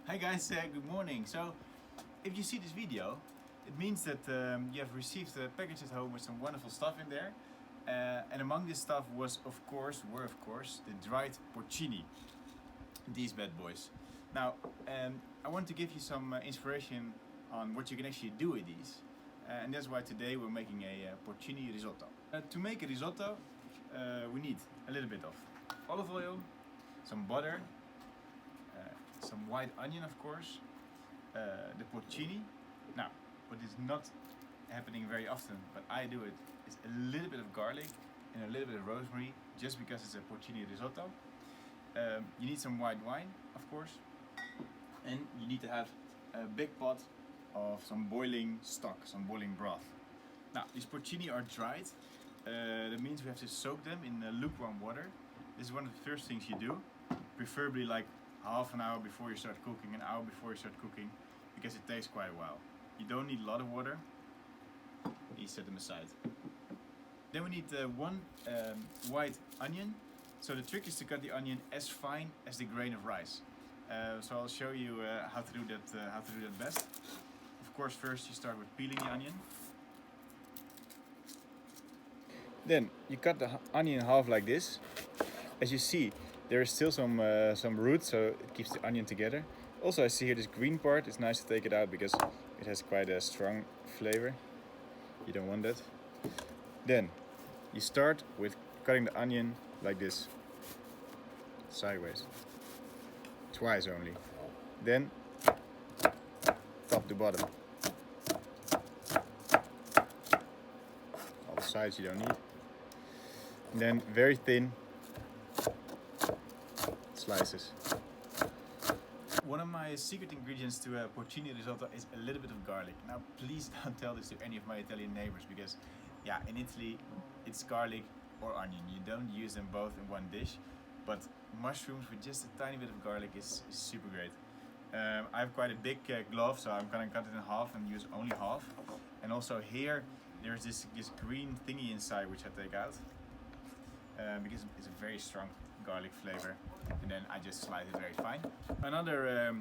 Hi guys, good morning. So, if you see this video, it means that you have received a package at home with some wonderful stuff in there. And among this stuff were of course the dried porcini, these bad boys. Now, I want to give you some inspiration on what you can actually do with these. And that's why today we're making a porcini risotto. To make a risotto, we need a little bit of olive oil, some butter, some white onion, of course, the porcini. Now, what is not happening very often, but I do it, is a little bit of garlic and a little bit of rosemary, just because it's a porcini risotto. You need some white wine, of course, and you need to have a big pot of some boiling stock, some boiling broth. Now, these porcini are dried. That means we have to soak them in lukewarm water. This is one of the first things you do, preferably like half an hour before you start cooking, an hour before you start cooking, because it takes quite a while. You don't need a lot of water. You set them aside. Then we need one white onion. So the trick is to cut the onion as fine as the grain of rice. So I'll show you how to do that best. Of course, first you start with peeling the onion. Then you cut the onion in half like this. As you see, there is still some roots, so it keeps the onion together. Also, I see here this green part. It's nice to take it out because it has quite a strong flavor. You don't want that. Then you start with cutting the onion like this, sideways, twice only. Then top to bottom. All the sides you don't need. And then very thin slices. One of my secret ingredients to a porcini risotto is a little bit of garlic. Now, please don't tell this to any of my Italian neighbors because, yeah, in Italy it's garlic or onion. You don't use them both in one dish, but mushrooms with just a tiny bit of garlic is super great. I have quite a big glove, so I'm gonna cut it in half and use only half. And also here, there's this green thingy inside which I take out because it's a very strong garlic flavor, and then I just slice it very fine. Another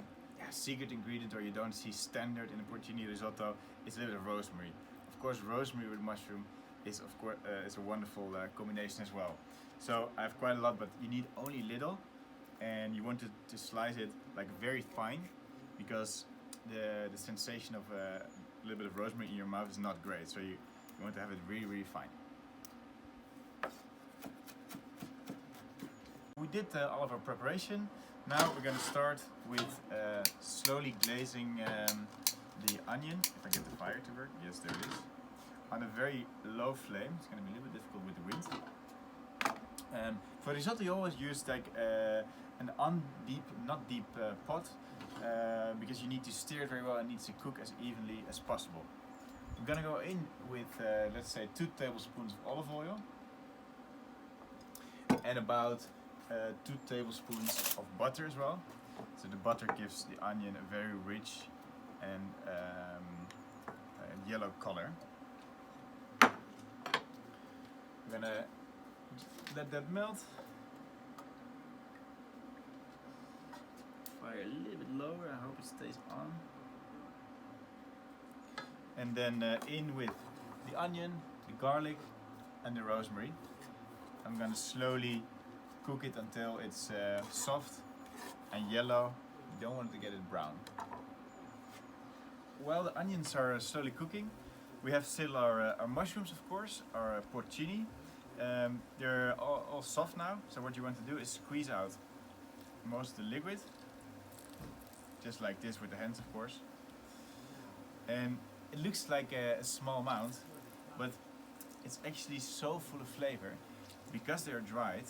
secret ingredient, or you don't see standard in a porcini risotto, is a little bit of rosemary. Of course, rosemary with mushroom is is a wonderful combination as well. So I have quite a lot, but you need only little, and you want to slice it like very fine, because the sensation of a little bit of rosemary in your mouth is not great. So you want to have it really fine. We did all of our preparation. Now we're going to start with slowly glazing the onion. If I get the fire to work, yes, there it is. On a very low flame. It's going to be a little bit difficult with the wind. For risotto, you always use like an not deep pot, because you need to stir it very well and it needs to cook as evenly as possible. I'm going to go in with let's say 2 tablespoons of olive oil and about 2 tablespoons of butter as well. So the butter gives the onion a very rich and yellow color. I'm gonna let that melt. Fire a little bit lower, I hope it stays on. And then in with the onion, the garlic and the rosemary. I'm gonna slowly cook it until it's soft and yellow. You don't want to get it brown. While the onions are slowly cooking, we have still our mushrooms, of course, our porcini. They're all soft now, so what you want to do is squeeze out most of the liquid, just like this with the hands, of course. And it looks like a small amount, but it's actually so full of flavor. Because they are dried,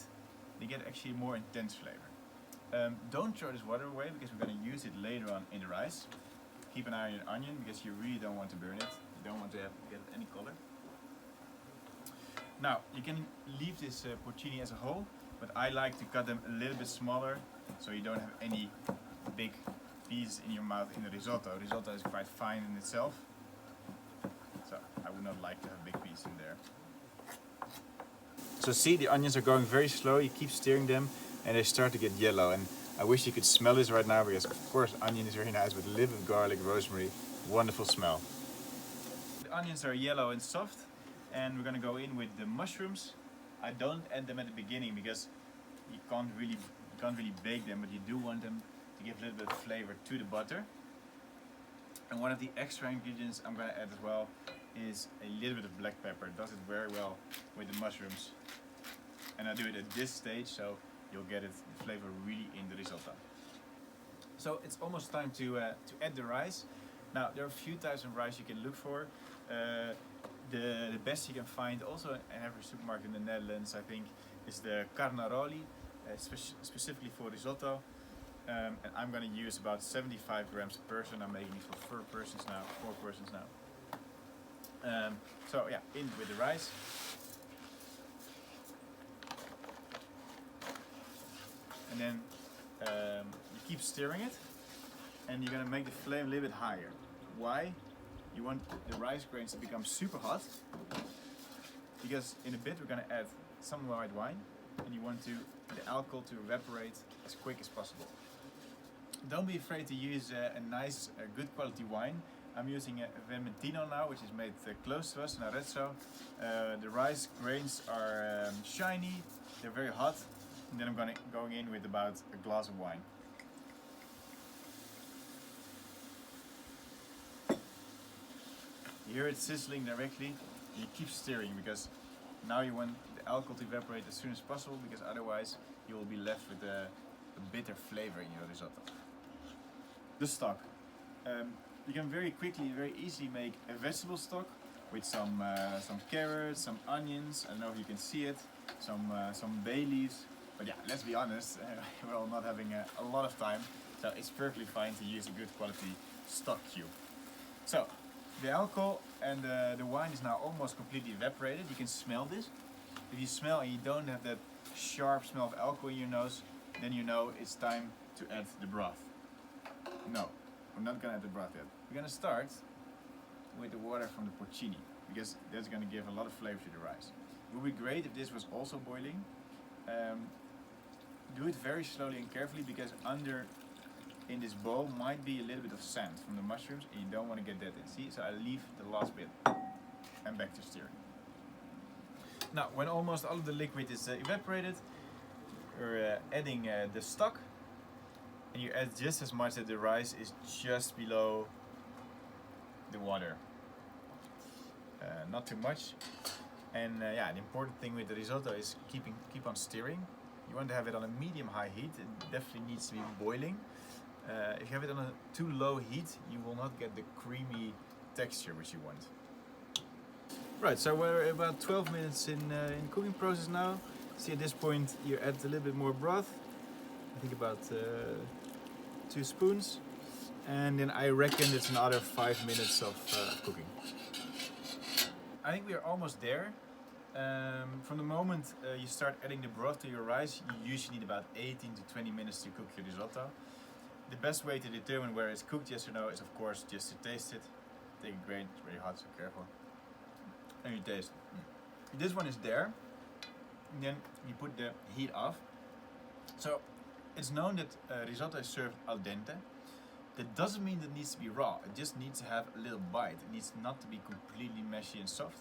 they get actually more intense flavor. Don't throw this water away because we're going to use it later on in the rice. Keep an eye on your onion because you really don't want to burn it. You don't want to get any color. Now, you can leave this porcini as a whole, but I like to cut them a little bit smaller so you don't have any big pieces in your mouth in the risotto. Risotto is quite fine in itself, so I would not like to have big pieces in there. So see, the onions are going very slow. You keep stirring them and they start to get yellow, and I wish you could smell this right now because of course onion is very nice, with a little bit of garlic, rosemary, wonderful smell. The onions are yellow and soft, and we're gonna go in with the mushrooms. I don't add them at the beginning because you can't really bake them, but you do want them to give a little bit of flavor to the butter. And one of the extra ingredients I'm gonna add as well is a little bit of black pepper. It does it very well with the mushrooms. And I do it at this stage, so you'll get the flavor really in the risotto. So it's almost time to add the rice. Now there are a few types of rice you can look for. The best you can find also in every supermarket in the Netherlands, I think, is the carnaroli, specifically for risotto. And I'm going to use about 75 grams per person. I'm making it for 4 persons now. So yeah, in with the rice. And then you keep stirring it, and you're going to make the flame a little bit higher. Why? You want the rice grains to become super hot, because in a bit we're going to add some white wine, and you want the alcohol to evaporate as quick as possible. Don't be afraid to use a nice, good quality wine. I'm using a Vermentino now, which is made close to us in Arezzo. The rice grains are shiny, they're very hot, and then I'm going in with about a glass of wine. You hear it sizzling directly. You keep stirring because now you want the alcohol to evaporate as soon as possible, because otherwise you will be left with a bitter flavor in your risotto. The stock. You can very quickly, very easily make a vegetable stock with some carrots, some onions. I don't know if you can see it. Some bay leaves. But yeah, let's be honest, we're all not having a lot of time, so it's perfectly fine to use a good quality stock cube. So the alcohol and the wine is now almost completely evaporated. You can smell this. If you smell and you don't have that sharp smell of alcohol in your nose, then you know it's time to add the broth. No, we're not gonna add the broth yet. We're gonna start with the water from the porcini, because that's gonna give a lot of flavor to the rice. It would be great if this was also boiling. Do it very slowly and carefully, because under in this bowl might be a little bit of sand from the mushrooms, and you don't want to get that in. See, so I leave the last bit and back to stirring. Now, when almost all of the liquid is evaporated, we're adding the stock, and you add just as much that the rice is just below the water. Not too much. And yeah, the important thing with the risotto is keep on stirring. You want to have it on a medium-high heat. It definitely needs to be boiling. If you have it on a too low heat, you will not get the creamy texture which you want. Right, so we're about 12 minutes in cooking process now. See, at this point you add a little bit more broth. I think about 2 spoons. And then I reckon it's another 5 minutes of cooking. I think we are almost there. From the moment you start adding the broth to your rice, you usually need about 18 to 20 minutes to cook your risotto. The best way to determine where it's cooked, yes or no, is of course just to taste it. Take a grain, it's very hot, so careful. And you taste. This one is there. And then you put the heat off. So it's known that risotto is served al dente. That doesn't mean that it needs to be raw. It just needs to have a little bite. It needs not to be completely meshy and soft.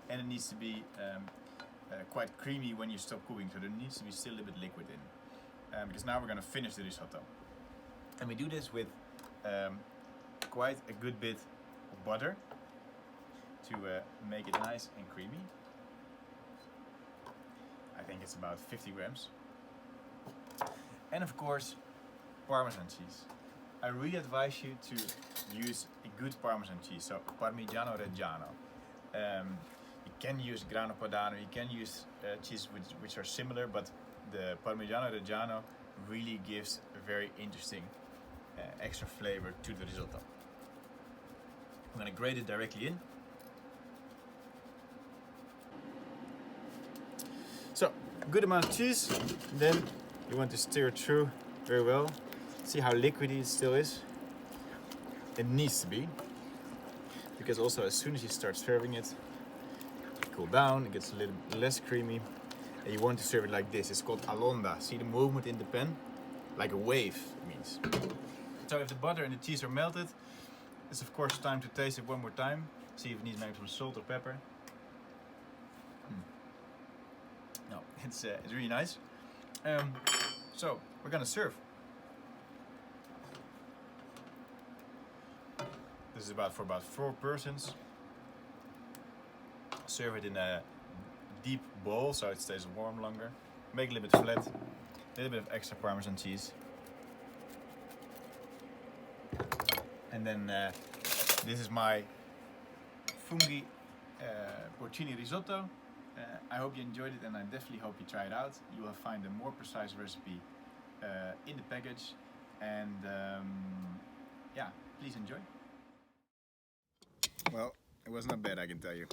And it needs to be quite creamy when you stop cooking, so there needs to be still a little bit liquid in. Because now we're going to finish the risotto. And we do this with quite a good bit of butter to make it nice and creamy. I think it's about 50 grams. And of course, Parmesan cheese. I really advise you to use a good Parmesan cheese, so Parmigiano Reggiano. You can use Grana Padano, you can use cheese which are similar, but the Parmigiano Reggiano really gives a very interesting extra flavor to the risotto. I'm going to grate it directly in. So, a good amount of cheese, then you want to stir it through very well. See how liquidy it still is? It needs to be, because also as soon as you start serving it, cool down, it gets a little less creamy, and you want to serve it like this. It's called alonda. See the movement in the pan? like a wave, it means. So if the butter and the cheese are melted, it's of course time to taste it one more time. See if it needs maybe some salt or pepper. No, it's really nice. So we're gonna serve. This is for about 4 persons. Serve it in a deep bowl so it stays warm longer. Make it a little bit flat. A little bit of extra Parmesan cheese. And then this is my funghi porcini risotto. I hope you enjoyed it, and I definitely hope you try it out. You will find a more precise recipe in the package. And yeah, please enjoy. Well, it was not bad, I can tell you.